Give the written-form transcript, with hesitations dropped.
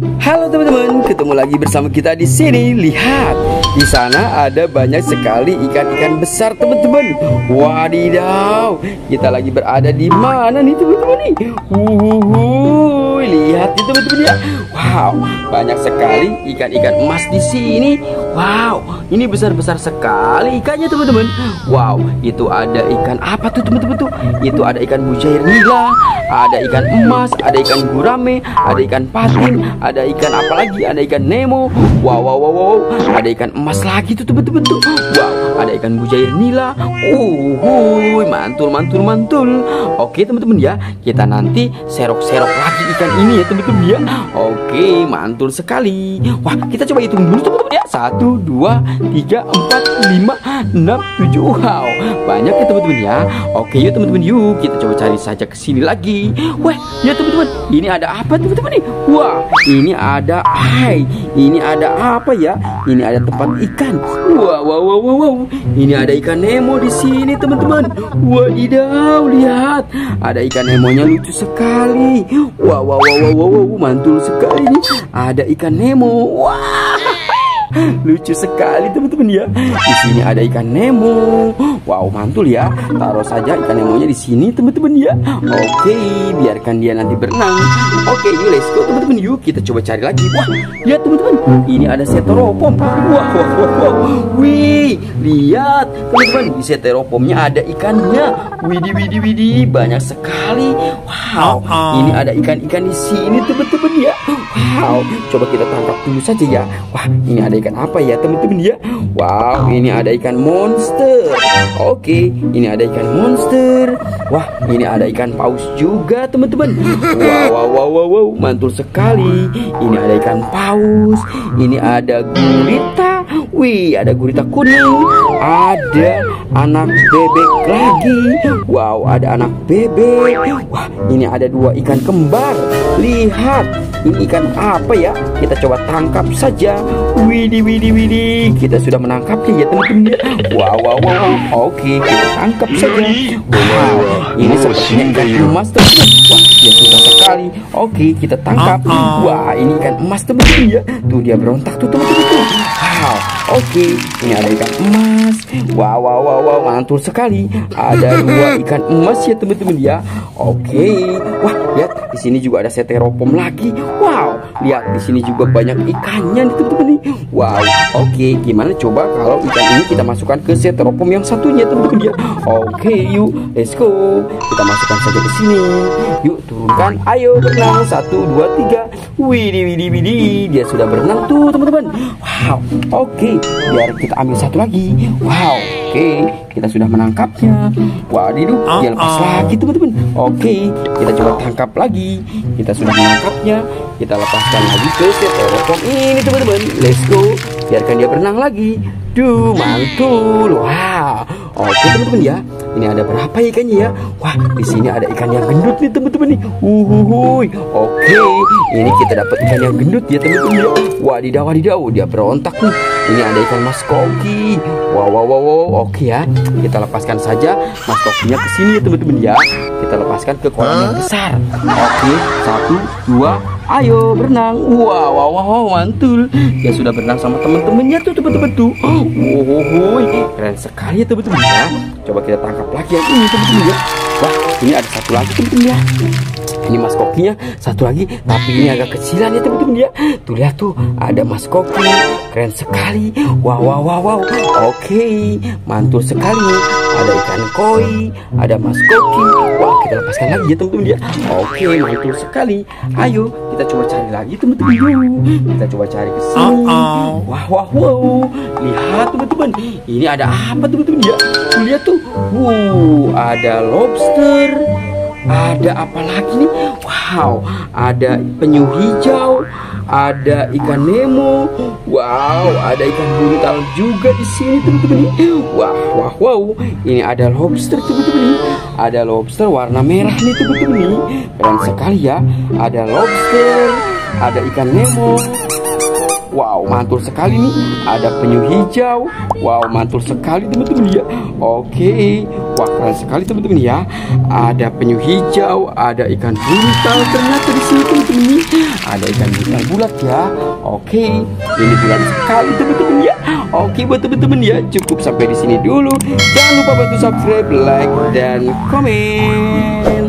Halo teman-teman, ketemu lagi bersama kita di sini. Lihat, di sana ada banyak sekali ikan-ikan besar teman-teman. Wadidaw, kita lagi berada di mana nih teman-teman nih? Lihat nih teman-teman ya. Wow, banyak sekali ikan-ikan emas di sini. Wow, ini besar-besar sekali ikannya teman-teman. Wow, itu ada ikan apa tuh teman-teman tuh? Itu ada ikan mujair nila, ada ikan emas, ada ikan gurame, ada ikan patin, ada ikan apa lagi? Ada ikan nemo. Wow, ada ikan emas lagi tuh teman-teman tuh. Wow, ada ikan mujair nila. Mantul. Oke teman-teman ya, kita nanti serok-serok lagi ikan ini ya teman-teman ya. Oke, mantul sekali. Wah, kita coba hitung dulu teman-teman ya. 1, 2, 3, 4, 5, 6, 7. Wow, banyak ya teman-teman ya. Oke yuk teman-teman, yuk kita coba cari saja ke sini lagi. Wah, ya teman-teman, ini ada apa teman-teman nih? Wah, ini ada ini ada apa ya? Ini ada tempat ikan. Wow. Ini ada ikan Nemo di sini teman-teman. Wadidaw, lihat. Ada ikan Nemonya lucu sekali. Wow, mantul sekali nih. Ada ikan Nemo. Wah. Lucu sekali teman-teman ya. Di sini ada ikan Nemo. Wow, mantul ya. Taruh saja ikan Nemonya di sini teman-teman ya. Oke, biarkan dia nanti berenang. Oke, yuk let's go teman-teman. Yuk kita coba cari lagi. Wah, lihat teman-teman. Ini ada seteropom. Wow. Wih, lihat teman-teman. Di seteropomnya ada ikannya. Widih, banyak sekali. Wow, ini ada ikan-ikan di sini teman-teman ya. Wow, coba kita tangkap dulu saja ya. Wah, ini ada ikan apa ya teman-teman ya? Wow, ini ada ikan monster. Oke, ini ada ikan monster. Wah, ini ada ikan paus juga teman-teman. Wow, mantul sekali. Ini ada ikan paus. Ini ada gurita. Wih, ada gurita kuning. Ada anak bebek lagi. Wow, ada anak bebek. Wah, ini ada 2 ikan kembar. Lihat, ini ikan apa ya? Kita coba tangkap saja. Widih, kita sudah menangkapnya ya teman-teman ya. Wow. Oke, kita tangkap saja. Wow, ini sepertinya ikan emas teman-teman. Wah, dia susah sekali. Oke, kita tangkap. Wah, ini ikan emas teman-teman ya. Tuh dia berontak tuh teman-teman tuh. Wow, oke, ini ada ikan emas. Wow, mantul sekali. Ada 2 ikan emas ya teman-teman ya. Oke, wah, lihat di sini juga ada seteropom lagi. Wow, lihat di sini juga banyak ikannya nih teman-teman nih. Wow, oke, gimana coba kalau ikan ini kita masukkan ke seteropom yang satunya teman-teman ya. Oke, yuk, let's go. Kita masukkan saja ke sini. Yuk, turunkan. Ayo berenang. 1, 2, 3. Widih, dia sudah berenang tuh teman-teman. Wow, oke, biar kita ambil satu lagi. Wow, oke, kita sudah menangkapnya. Wadiduh, dia lepas lagi teman-teman. Oke, kita coba tangkap lagi. Kita sudah menangkapnya. Kita lepaskan lagi ke seteropom ini teman-teman. Let's go, biarkan dia berenang lagi. Duh, mantul. Wow, oke teman-teman ya. Ini ada berapa ikannya ya? Wah, di sini ada ikan yang gendut nih teman-teman nih. Oke, ini kita dapat ikan yang gendut ya teman-teman ya. Wadidaw, dia berontak nih. Ini ada ikan mas koki. Wow, oke ya. Kita lepaskan saja mas kokinya ke sini ya teman-teman ya. Kita lepaskan ke kolam yang besar. Oke, 1, 2, ayo berenang. Wow, mantul. Dia sudah berenang sama teman-temannya tuh teman-teman tuh. Keren sekali ya teman-teman ya. Coba kita tangkap lagi yang ini teman-teman ya. Wah, ini ada satu lagi teman-teman ya. Ini mas kokinya satu lagi, tapi ini agak kecilan ya teman-teman ya. Tuh lihat tuh, ada mas koki. Keren sekali. Wow. Oke, mantul sekali. Ada ikan koi, ada mas koki. Wah, kita lepaskan lagi ya teman-teman ya. Oke, mantul sekali. Ayo kita coba cari lagi teman-teman yuk. Kita coba cari ke sini. Wow. Lihat teman-teman, ini ada apa teman-teman ya? Tuh lihat tuh. Ada lobster. Ada apa lagi nih? Wow, ada penyu hijau, ada ikan Nemo. Wow, ada ikan buntal juga di sini teman-teman. Wow. Ini ada lobster teman-teman. Ada lobster warna merah nih teman-teman. Keren sekali ya. Ada lobster, ada ikan Nemo. Wow, mantul sekali nih. Ada penyu hijau. Wow, mantul sekali teman-teman ya. Oke. Wah, keren sekali teman-teman ya. Ada penyu hijau, ada ikan buntal. Ternyata di sini teman-teman ini ada ikan buntal bulat ya. Oke, ini bulat sekali teman-teman ya. Oke, buat teman-teman ya, cukup sampai di sini dulu. Jangan lupa bantu subscribe, like, dan komen.